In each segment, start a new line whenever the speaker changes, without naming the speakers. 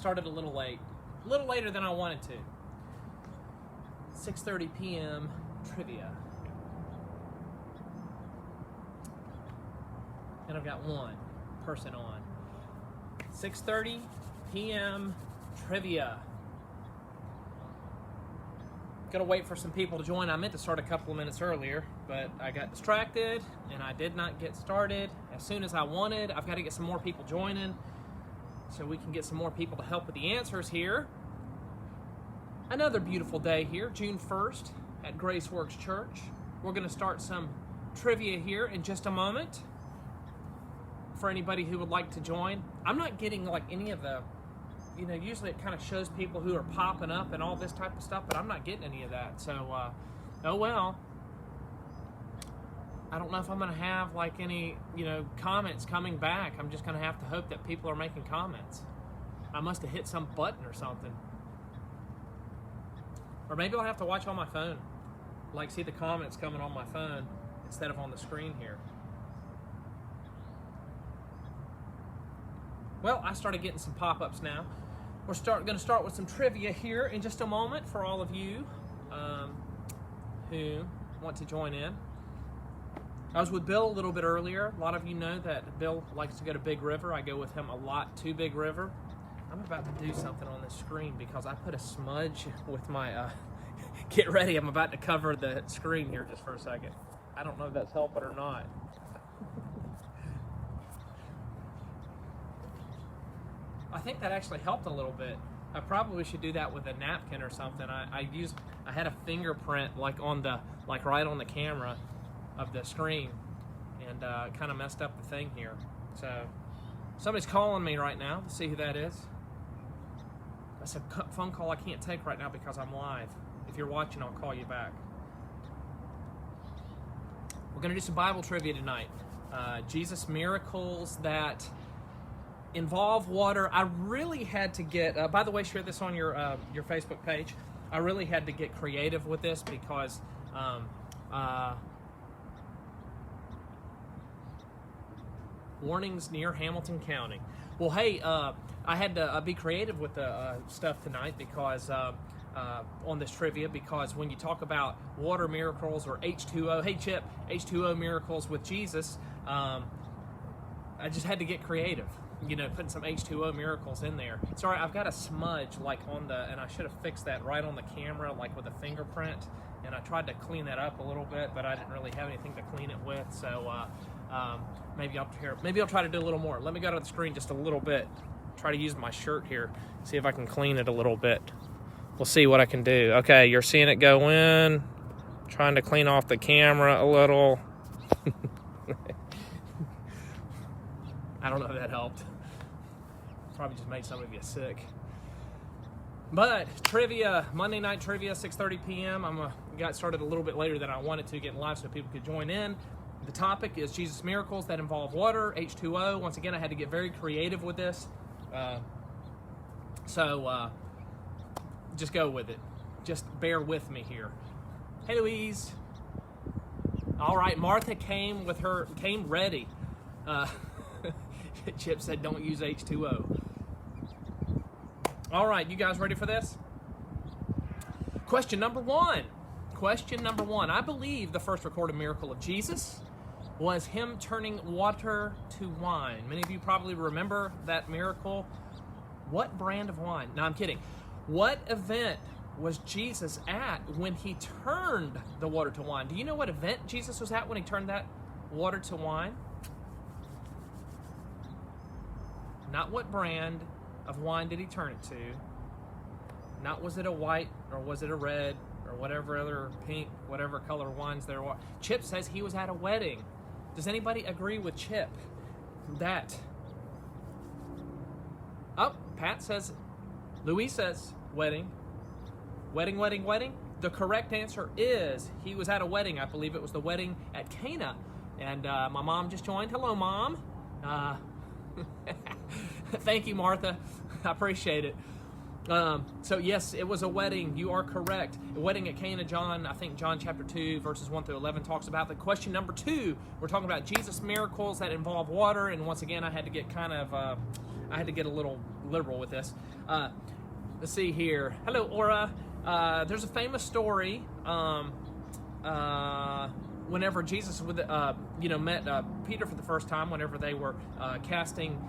started a little late. A little later than I wanted to. 6:30 p.m. trivia. And I've got one person on. 6:30 p.m. trivia. Gonna wait for some people to join. I meant to start a couple of minutes earlier, but I got distracted and I did not get started as soon as I wanted. I've got to get some more people joining so we can get some more people to help with the answers here. Another beautiful day here, June 1st at Graceworks Church. We're going to start some trivia here in just a moment for anybody who would like to join. I'm not getting like any of the, usually it kind of shows people who are popping up and all this type of stuff, but I'm not getting any of that. So, oh well. I don't know if I'm going to have like any, comments coming back. I'm just going to have to hope that people are making comments. I must have hit some button or something. Or maybe I'll have to watch on my phone. Like see the comments coming on my phone instead of on the screen here. Well, I started getting some pop-ups now. We're going to start with some trivia here in just a moment for all of you who want to join in. I was with Bill a little bit earlier. A lot of you know that Bill likes to go to Big River. I go with him a lot to Big River. I'm about to do something on this screen because I put a smudge with my, get ready, I'm about to cover the screen here just for a second. I don't know if that's helping or not. I think that actually helped a little bit. I probably should do that with a napkin or something. I had a fingerprint like right on the camera of the screen and kind of messed up the thing here. So somebody's calling me right now. Let's see who that is. That's a phone call I can't take right now because I'm live. If you're watching, I'll call you back. We're going to do some Bible trivia tonight. Jesus miracles that involve water. I really had to get, by the way, share this on your Facebook page. I really had to get creative with this because warnings near Hamilton County. Well, hey, I had to be creative with the stuff tonight because on this trivia, because when you talk about water miracles or H2O, hey Chip, H2O miracles with Jesus, I just had to get creative, putting some H2O miracles in there. Sorry, I've got a smudge like and I should have fixed that right on the camera, like with a fingerprint, and I tried to clean that up a little bit, but I didn't really have anything to clean it with, so maybe I'll try to do a little more. Let me go to the screen just a little bit. Try to use my shirt here, see if I can clean it a little bit. We'll see what I can do. Okay, you're seeing it go in. Trying to clean off the camera a little. I don't know if that helped. Probably just made some of you sick. But trivia, Monday night trivia, 6:30 p.m. Got started a little bit later than I wanted to get live so people could join in. The topic is Jesus miracles that involve water, H2O. Once again, I had to get very creative with this. So just go with it. Just bear with me here. Hey, Louise. All right, Martha came ready. Chip said don't use H2O. All right, you guys ready for this? Question number one. I believe the first recorded miracle of Jesus was him turning water to wine. Many of you probably remember that miracle. What brand of wine? No, I'm kidding. What event was Jesus at when he turned the water to wine? Do you know what event Jesus was at when he turned that water to wine? Not what brand of wine did he turn it to. Not was it a white or was it a red or whatever other pink, whatever color wines there were. Chip says he was at a wedding. Does anybody agree with Chip that? Oh, Pat says, Louise says wedding. Wedding. The correct answer is he was at a wedding. I believe it was the wedding at Cana. And my mom just joined. Hello, Mom. Thank you, Martha. I appreciate it. So yes, it was a wedding. You are correct. A wedding at Cana. I think John chapter 2, verses 1 through 11 talks about the question number 2. We're talking about Jesus miracles that involve water. And once again, I had to get a little liberal with this. Let's see here. Hello, Aura. There's a famous story. Whenever Jesus met Peter for the first time, whenever they were casting,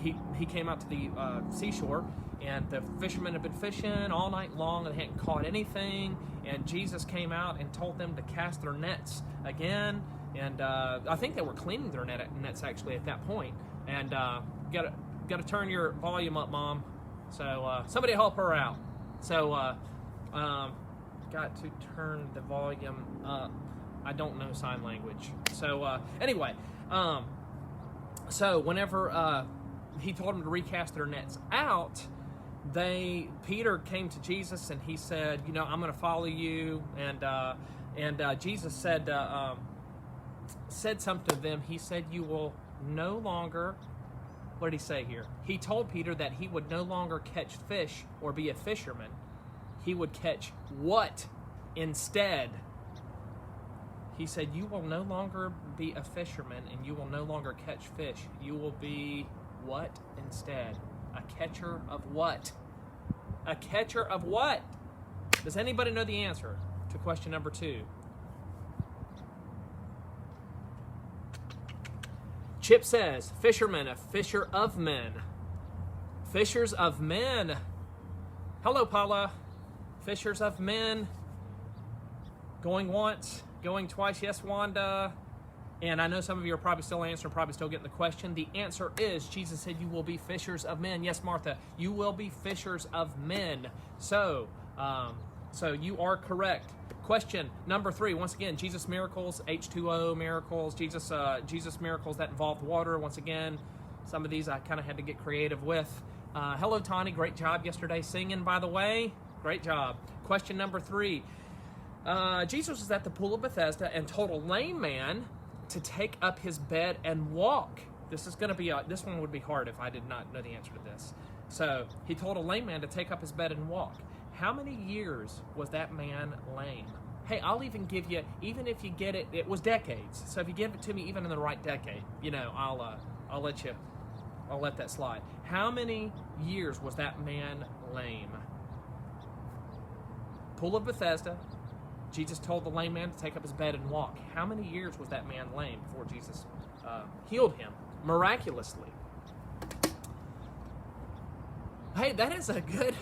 he came out to the seashore, and the fishermen had been fishing all night long and they hadn't caught anything. And Jesus came out and told them to cast their nets again. And I think they were cleaning their nets actually at that point. And got to turn your volume up, Mom. So somebody help her out. So got to turn the volume up. I don't know sign language. So anyway, so whenever he told them to recast their nets out, Peter came to Jesus and he said, I'm going to follow you. And Jesus said something to them. He said, you will no longer, what did he say here? He told Peter that he would no longer catch fish or be a fisherman. He would catch what instead? He said, you will no longer be a fisherman and you will no longer catch fish. You will be what instead? A catcher of what? A catcher of what? Does anybody know the answer to question number 2? Chip says, fisherman, a fisher of men. Fishers of men. Hello, Paula. Fishers of men. Going once, going twice. Yes, Wanda. And I know some of you are probably still answering, probably still getting the question. The answer is, Jesus said you will be fishers of men. Yes, Martha, you will be fishers of men. So you are correct. Question number 3, once again, Jesus miracles, H2O miracles, Jesus miracles that involved water. Once again, some of these I kind of had to get creative with. Hello, Tawny, great job yesterday singing, by the way. Great job. Question number 3. Jesus was at the pool of Bethesda and told a lame man to take up his bed and walk. This one would be hard if I did not know the answer to this. So he told a lame man to take up his bed and walk. How many years was that man lame? Hey, I'll even give you, even if you get it, it was decades. So if you give it to me even in the right decade, I'll let that slide. How many years was that man lame? Pool of Bethesda. Jesus told the lame man to take up his bed and walk. How many years was that man lame before Jesus healed him miraculously? Hey, that's a good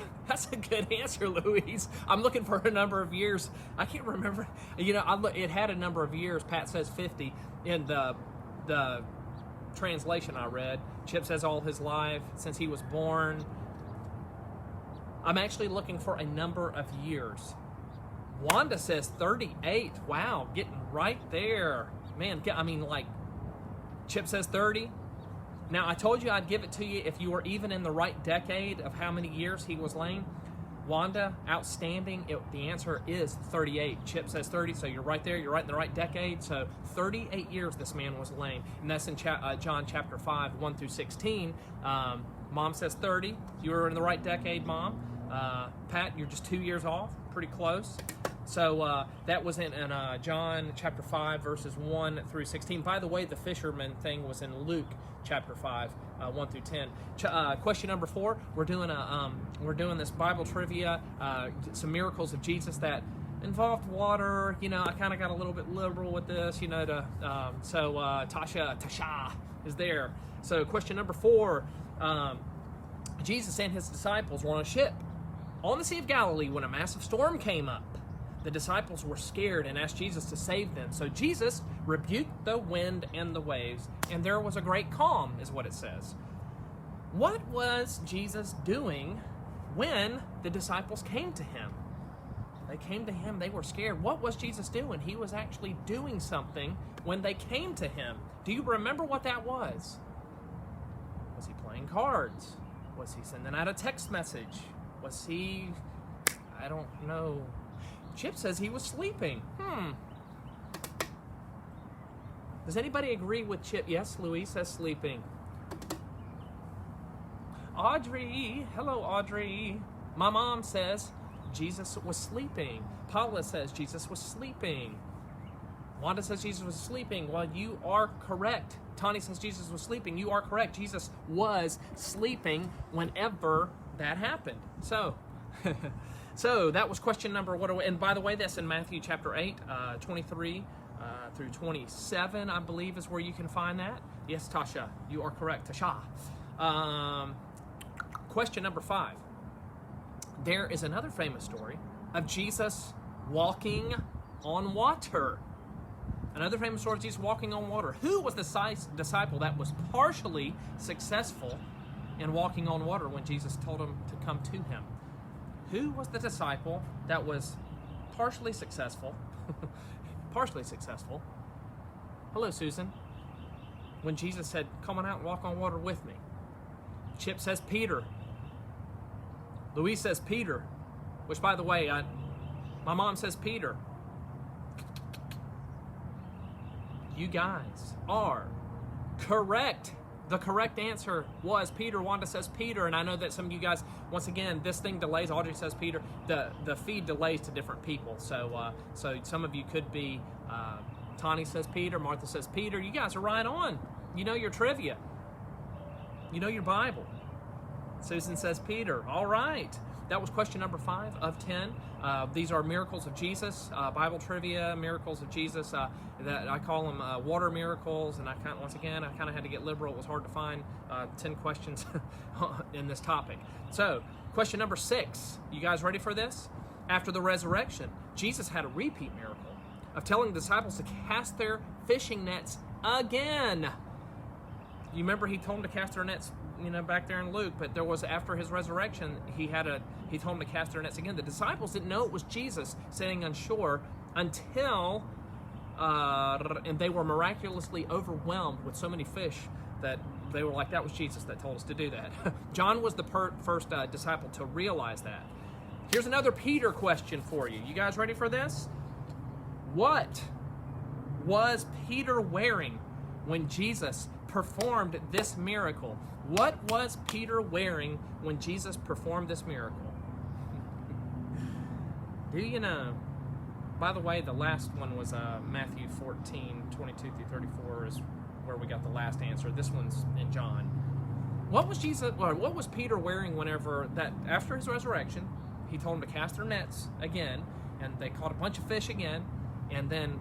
answer, Louise. I'm looking for a number of years. I can't remember. It had a number of years. Pat says 50 in the translation I read. Chip says all his life since he was born. I'm actually looking for a number of years. Wanda says 38. Wow, getting right there. Man, Chip says 30. Now, I told you I'd give it to you if you were even in the right decade of how many years he was lame. Wanda, outstanding. The answer is 38. Chip says 30, so you're right there. You're right in the right decade. So 38 years this man was lame. And that's in John chapter 5, 1 through 16. Mom says 30. You were in the right decade, Mom. Pat, you're just 2 years off. Pretty close. So that was in John chapter 5, verses 1 through 16. By the way, the fisherman thing was in Luke chapter 5, 1 through 10. Question number 4. We're doing this Bible trivia, some miracles of Jesus that involved water. I kind of got a little bit liberal with this. Tasha is there. So question number 4. Jesus and his disciples were on a ship on the Sea of Galilee when a massive storm came up. The disciples were scared and asked Jesus to save them. So Jesus rebuked the wind and the waves, and there was a great calm, is what it says. What was Jesus doing when the disciples came to him? They came to him, they were scared. What was Jesus doing? He was actually doing something when they came to him. Do you remember what that was? Was he playing cards? Was he sending out a text message? Was he, I don't know. Chip says he was sleeping. Does anybody agree with Chip? Yes, Louise says sleeping. Audrey, hello Audrey. My mom says Jesus was sleeping. Paula says Jesus was sleeping. Wanda says Jesus was sleeping. Well, you are correct. Tani says Jesus was sleeping. You are correct. Jesus was sleeping whenever that happened. So, so that was question number what? And by the way, that's in Matthew chapter 8, 23 through 27, I believe, is where you can find that. Yes, Tasha, you are correct. Tasha. Question number 5. There is another famous story of Jesus walking on water. Another famous story of Jesus walking on water. Who was the disciple that was partially successful in walking on water when Jesus told him to come to him? Who was the disciple that was partially successful? Partially successful. Hello, Susan. When Jesus said, come on out and walk on water with me. Chip says Peter. Louise says Peter. Which, by the way, my mom says Peter. You guys are correct. The correct answer was Peter. Wanda says Peter, and I know that some of you guys, once again, this thing delays. Audrey says Peter. The feed delays to different people. So some of you could be, Tani says Peter, Martha says Peter. You guys are right on. You know your trivia. You know your Bible. Susan says Peter. All right. That was question number 5 of 10. These are miracles of Jesus, Bible trivia, miracles of Jesus. That I call them water miracles. And once again, I kind of had to get liberal. It was hard to find 10 questions in this topic. So, question number 6. You guys ready for this? After the resurrection, Jesus had a repeat miracle of telling the disciples to cast their fishing nets again. You remember he told them to cast their nets, back there in Luke, but there was, after his resurrection, he told them to cast their nets again. The disciples didn't know it was Jesus sitting on shore until, and they were miraculously overwhelmed with so many fish that they were like, that was Jesus that told us to do that. John was the first disciple to realize that. Here's another Peter question for you. You guys ready for this? What was Peter wearing when Jesus performed this miracle? What was Peter wearing when Jesus performed this miracle? Do you know? By the way, the last one was Matthew 14, 22 through 34 is where we got the last answer. This one's in John. What was Peter wearing whenever that, after his resurrection, he told them to cast their nets again, and they caught a bunch of fish again, and then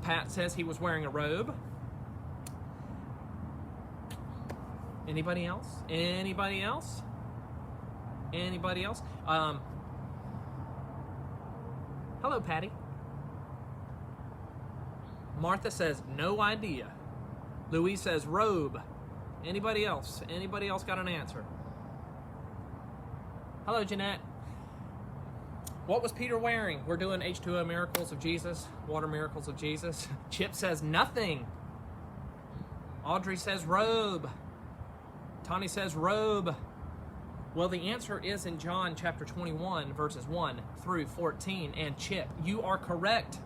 Pat says he was wearing a robe. Anybody else? Anybody else? Anybody else? Hello, Patty. Martha says, no idea. Louise says, robe. Anybody else? Anybody else got an answer? Hello, Jeanette. What was Peter wearing? We're doing H2O miracles of Jesus, water miracles of Jesus. Chip says, nothing. Audrey says, robe. Tani says, robe. Well, the answer is in John chapter 21, verses 1 through 14. And Chip, you are correct.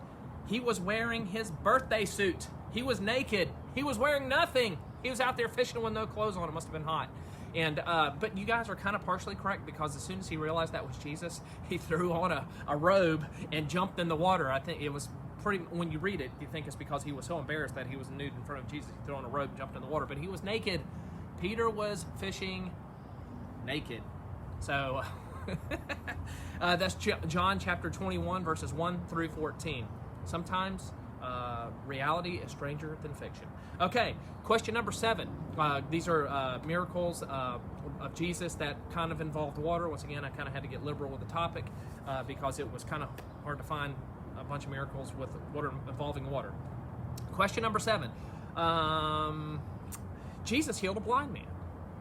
He was wearing his birthday suit. He was naked. He was wearing nothing. He was out there fishing with no clothes on. It must have been hot. And but you guys are kind of partially correct, because as soon as he realized that was Jesus, he threw on a robe and jumped in the water. I think it was pretty, when you read it, you think it's because he was so embarrassed that he was nude in front of Jesus. He threw on a robe and jumped in the water, but he was naked. Peter was fishing naked. So that's John chapter 21, verses 1 through 14. Sometimes reality is stranger than fiction. Okay, question number 7. These are miracles of Jesus that kind of involved water. Once again, I kind of had to get liberal with the topic because it was kind of hard to find a bunch of miracles with water involving water. Question number 7. Jesus healed a blind man.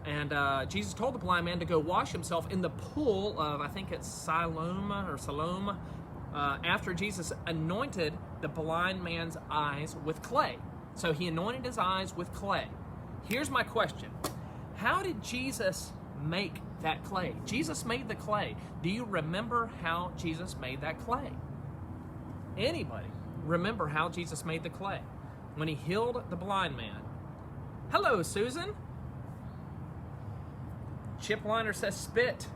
And Jesus told the blind man to go wash himself in the pool of, I think it's Siloam, after Jesus anointed the blind man's eyes with clay. So he anointed his eyes with clay. Here's my question. How did Jesus make that clay? Jesus made the clay. Do you remember how Jesus made that clay? Anybody remember how Jesus made the clay? When he healed the blind man. Hello, Susan. Chip Liner says spit.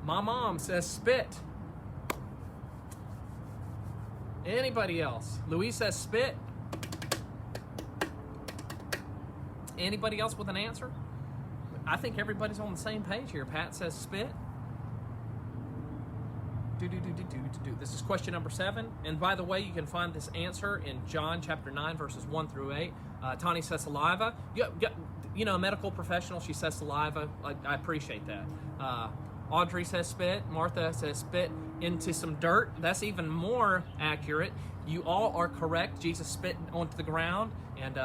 My mom says spit. Anybody else? Louise says spit. Anybody else with an answer? I think everybody's on the same page here. Pat says spit. This is question number 7. And by the way, you can find this answer in John chapter 9, verses 1 through 8. Tani says saliva. You know, a medical professional, she says saliva. I appreciate that. Audrey says spit. Martha says spit into some dirt. That's even more accurate. You all are correct. Jesus spit onto the ground, and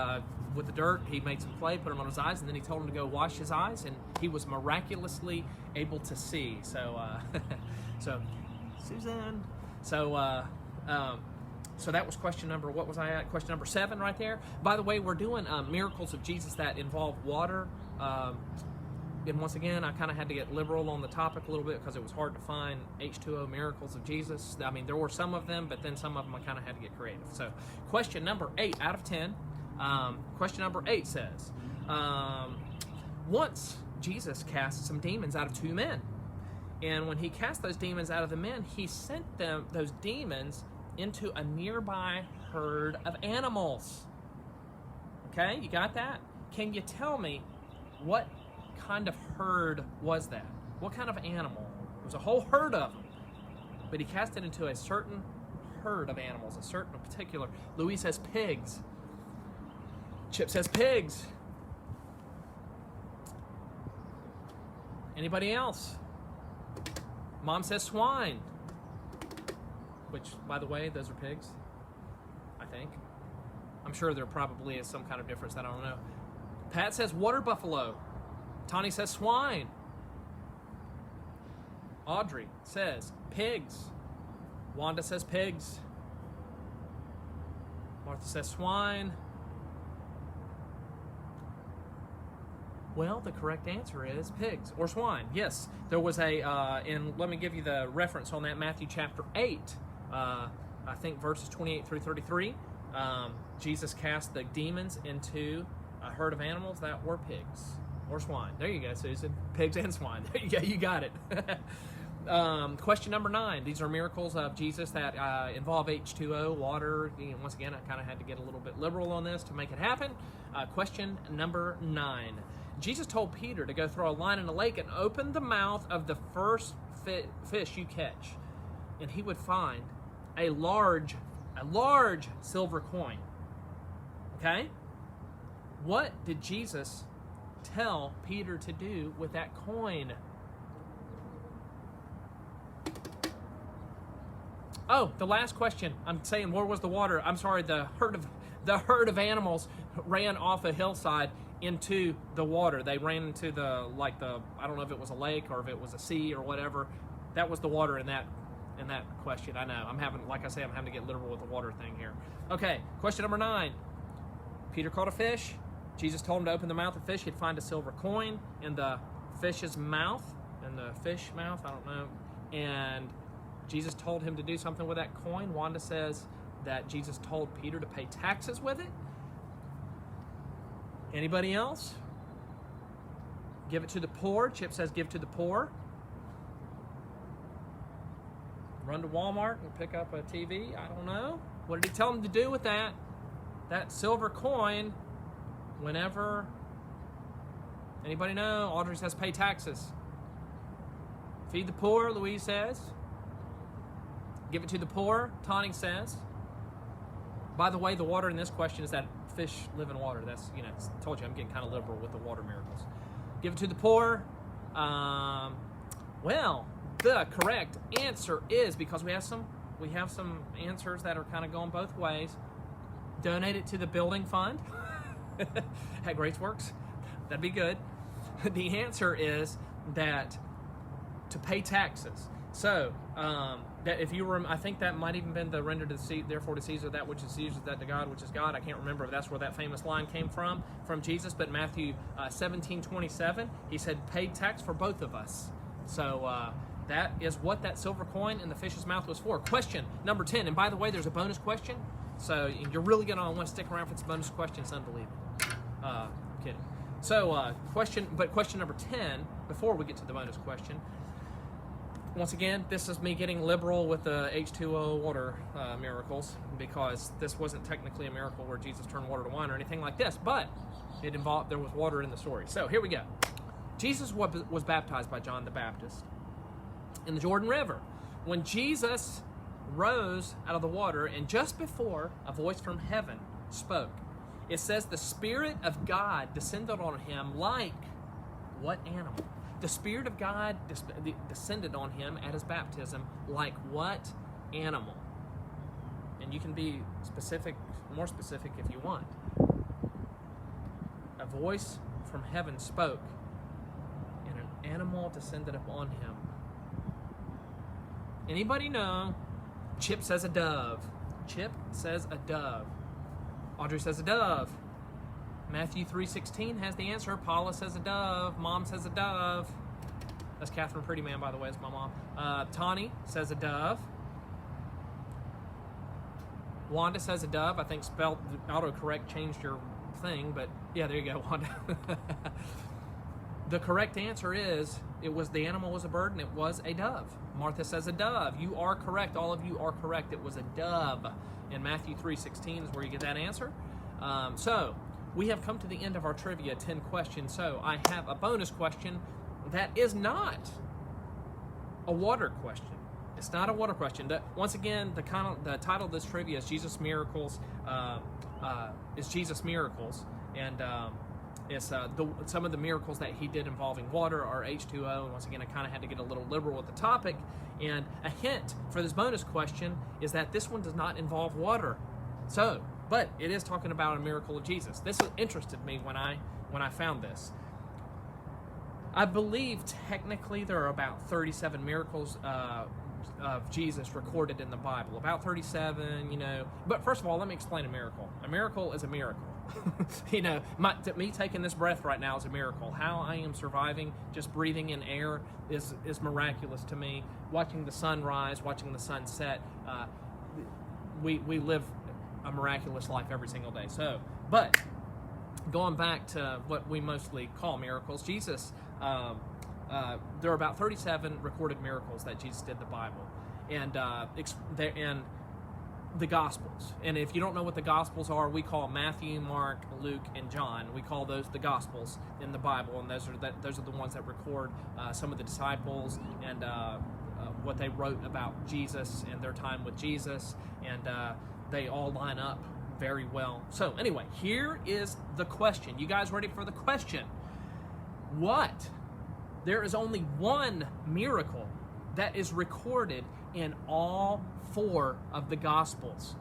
with the dirt, he made some clay, put him on his eyes, and then he told him to go wash his eyes, and he was miraculously able to see. So, Suzanne. So that was question number, what was I at? Question number 7 right there. By the way, we're doing miracles of Jesus that involve water. And once again, I kind of had to get liberal on the topic a little bit because it was hard to find H2O miracles of Jesus. I mean, there were some of them, but then some of them I kind of had to get creative. So question number 8 out of 10. Question number 8 says, once Jesus cast some demons out of 2 men. And when he cast those demons out of the men, he sent those demons into a nearby herd of animals. Okay, you got that? Can you tell me what kind of herd was that? What kind of animal? It was a whole herd of them. But he cast it into a certain herd of animals, a certain particular. Louis says pigs. Chip says pigs. Anybody else? Mom says swine. Which, by the way, those are pigs, I think. I'm sure there probably is some kind of difference that I don't know. Pat says water buffalo. Tani says swine. Audrey says pigs. Wanda says pigs. Martha says swine. Well, the correct answer is pigs or swine. Yes, there was and let me give you the reference on that, Matthew chapter 8, I think verses 28 through 33. Jesus cast the demons into a herd of animals that were pigs or swine. There you go, Susan. Pigs and swine. There you go. You got it. Question number 9. These are miracles of Jesus that involve H2O, water. Once again, I kind of had to get a little bit liberal on this to make it happen. Question number 9. Jesus told Peter to go throw a line in a lake and open the mouth of the first fish you catch, and he would find a large silver coin. Okay? What did Jesus tell Peter to do with that coin? Oh, the last question. I'm saying, where was the water? I'm sorry, the herd of animals ran off a hillside into the water. They ran into I don't know if it was a lake or if it was a sea or whatever. That was the water in that question. I know. I'm having to get literal with the water thing here. Okay, question number 9. Peter caught a fish. Jesus told him to open the mouth of the fish. He'd find a silver coin in the fish's mouth. In the fish mouth, I don't know. And Jesus told him to do something with that coin. Wanda says that Jesus told Peter to pay taxes with it. Anybody else? Give it to the poor. Chip says give to the poor. Run to Walmart and pick up a TV. I don't know. What did he tell him to do with that silver coin whenever? Anybody know? Audrey says pay taxes. Feed the poor, Louise says. Give it to the poor, Tani says. By the way, the water in this question is that fish live in water. That's, I told you I'm getting kind of liberal with the water miracles. Give it to the poor. Well, the correct answer is, because we have some answers that are kind of going both ways. Donate it to the building fund at Grace Works. That'd be good. The answer is that to pay taxes. So, that if you were, I think that might even been the render to the therefore to Caesar that which is Caesar, that to God which is God. I can't remember if that's where that famous line came from Jesus, but Matthew 17:27, he said, paid tax for both of us. So that is what that silver coin in the fish's mouth was for. Question number 10, and by the way, there's a bonus question, so you're really going to want to stick around for this bonus question. It's unbelievable. I'm kidding. So question number 10, before we get to the bonus question, once again, this is me getting liberal with the H2O water miracles, because this wasn't technically a miracle where Jesus turned water to wine or anything like this, but it involved, there was water in the story. So here we go. Jesus was baptized by John the Baptist in the Jordan River. When Jesus rose out of the water, and just before, a voice from heaven spoke. It says the Spirit of God descended on him like what animal? The Spirit of God descended on him at his baptism like what animal? And you can be specific, more specific if you want. A voice from heaven spoke, and an animal descended upon him. Anybody know? Chip says a dove. Chip says a dove. Audrey says a dove. Matthew 3:16 has the answer. Paula says a dove. Mom says a dove. That's Catherine Prettyman, by the way. It's my mom. Tawny says a dove. Wanda says a dove. I think spelled autocorrect changed your thing, but yeah, there you go, Wanda. The correct answer is, the animal was a bird, and it was a dove. Martha says a dove. You are correct. All of you are correct. It was a dove. And Matthew 3:16 is where you get that answer. So we have come to the end of our trivia, 10 questions. So I have a bonus question that is not a water question. It's not a water question. Once again, the title of this trivia is Jesus Miracles. And it's some of the miracles that he did involving water or H2O. And once again, I kind of had to get a little liberal with the topic. And a hint for this bonus question is that this one does not involve water. So, but it is talking about a miracle of Jesus. This interested me when I found this. I believe technically there are about 37 miracles of Jesus recorded in the Bible. About 37, But first of all, let me explain a miracle. A miracle is a miracle. Me taking this breath right now is a miracle. How I am surviving, just breathing in air, is miraculous to me. Watching the sun rise, watching the sun set, we live a miraculous life every single day. So, but going back to what we mostly call miracles, Jesus, there are about 37 recorded miracles that Jesus did in the Bible, and the Gospels. And if you don't know what the Gospels are, we call Matthew, Mark, Luke, and John. We call those the Gospels in the Bible, and those are the ones that record some of the disciples and what they wrote about Jesus and their time with Jesus, and they all line up very well. So anyway, here is the question. You guys ready for the question? What? There is only one miracle that is recorded in all 4 of the Gospels.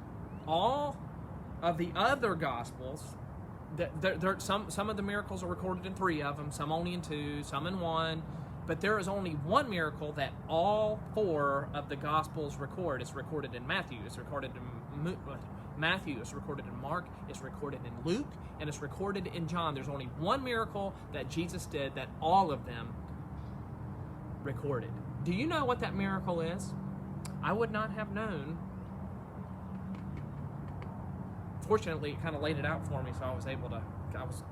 All of the other Gospels, some of the miracles are recorded in 3 of them, some only in 2, some in 1, but there is only one miracle that all 4 of the Gospels record. It's recorded in Matthew, it's recorded in Matthew, it's recorded in Mark, it's recorded in Luke, and it's recorded in John. There's only one miracle that Jesus did that all of them recorded. Do you know what that miracle is? I would not have known. Fortunately, it kind of laid it out for me, so I was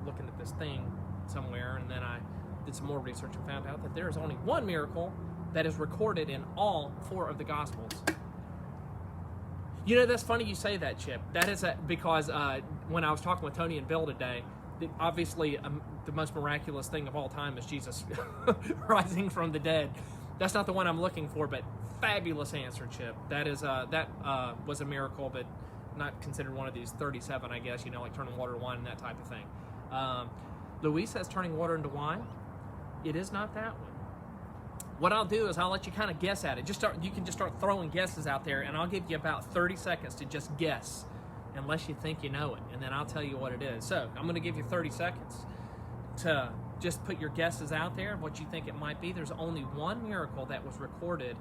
looking at this thing somewhere, and then I did some more research and found out that there is only one miracle that is recorded in all 4 of the Gospels. That's funny you say that, Chip. That is because when I was talking with Tony and Bill today, obviously the most miraculous thing of all time is Jesus rising from the dead. That's not the one I'm looking for, but fabulous answer, Chip. That was a miracle, but not considered one of these 37, I guess, like turning water to wine and that type of thing. Louise says turning water into wine. It is not that one. What I'll do is I'll let you kind of guess at it. You can just start throwing guesses out there, and I'll give you about 30 seconds to just guess, unless you think you know it, and then I'll tell you what it is. So I'm going to give you 30 seconds to just put your guesses out there of what you think it might be. There's only one miracle that was recorded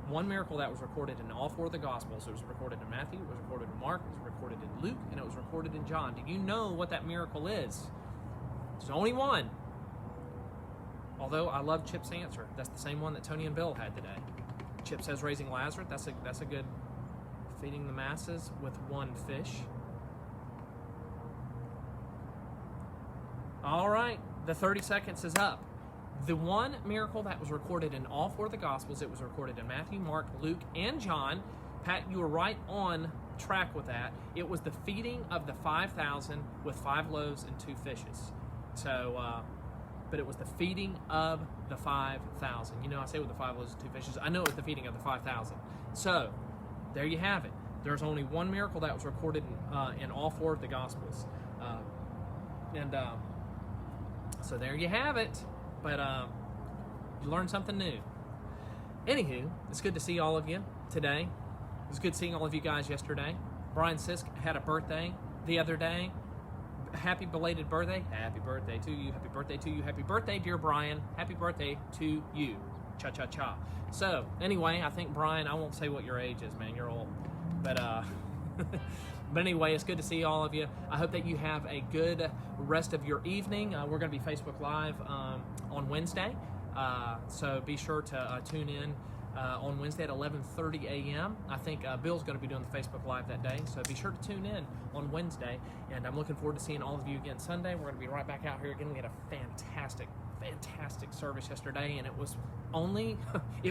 in all 4 of the Gospels. It was recorded in Matthew, it was recorded in Mark, it was recorded in Luke, and it was recorded in John. Do you know what that miracle is? There's only one. Although I love Chip's answer. That's the same one that Tony and Bill had today. Chip says raising Lazarus. That's a good. Feeding the masses with 1 fish. All right, the 30 seconds is up. The one miracle that was recorded in all four of the Gospels, it was recorded in Matthew, Mark, Luke, and John. Pat, you were right on track with that. It was the feeding of the 5,000 with 5 loaves and 2 fishes. So, but it was the feeding of the 5,000. You know, I say with the 5 loaves and 2 fishes. I know it was the feeding of the 5,000. So, there you have it. There's only one miracle that was recorded in all 4 of the Gospels. So there you have it. But you learned something new. Anywho, it's good to see all of you today. It was good seeing all of you guys yesterday. Brian Sisk had a birthday the other day. Happy belated birthday. Happy birthday to you. Happy birthday to you. Happy birthday, dear Brian. Happy birthday to you. Cha-cha-cha. So, anyway, I think, Brian, I won't say what your age is, man. You're old. But, but anyway, it's good to see all of you. I hope that you have a good rest of your evening. We're going to be Facebook Live on Wednesday. So be sure to tune in on Wednesday at 11:30 a.m. I think Bill's going to be doing the Facebook Live that day. So be sure to tune in on Wednesday. And I'm looking forward to seeing all of you again Sunday. We're going to be right back out here again. We had a fantastic service yesterday, and it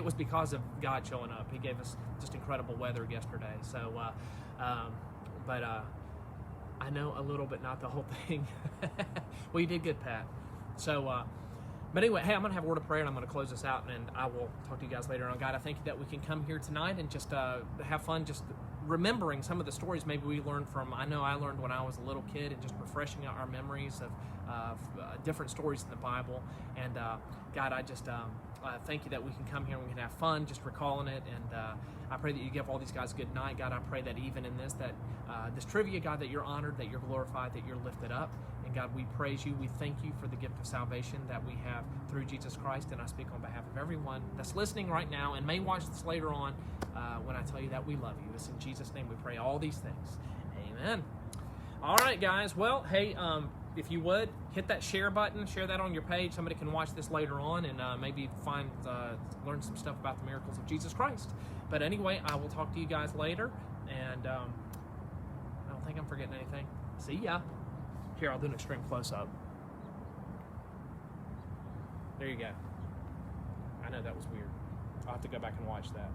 was because of God showing up. He gave us just incredible weather yesterday. So, I know a little but not the whole thing. Well, you did good, Pat. So, but anyway, hey, I'm going to have a word of prayer, and I'm going to close this out, and I will talk to you guys later on. God, I thank you that we can come here tonight and just have fun just remembering some of the stories maybe we learned from. I know I learned when I was a little kid, and just refreshing our memories of different stories in the Bible. And God, I just thank you that we can come here and we can have fun just recalling it. And I pray that you give all these guys a good night. God, I pray that even in this trivia, God, that you're honored, that you're glorified, that you're lifted up. And God, we praise you. We thank you for the gift of salvation that we have through Jesus Christ. And I speak on behalf of everyone that's listening right now and may watch this later on when I tell you that we love you. It's in Jesus' name we pray all these things. Amen. All right, guys. Well, hey, if you would, hit that share button, share that on your page. Somebody can watch this later on and maybe learn some stuff about the miracles of Jesus Christ. But anyway, I will talk to you guys later. And I don't think I'm forgetting anything. See ya. Here, I'll do an extreme close-up. There you go. I know that was weird. I'll have to go back and watch that.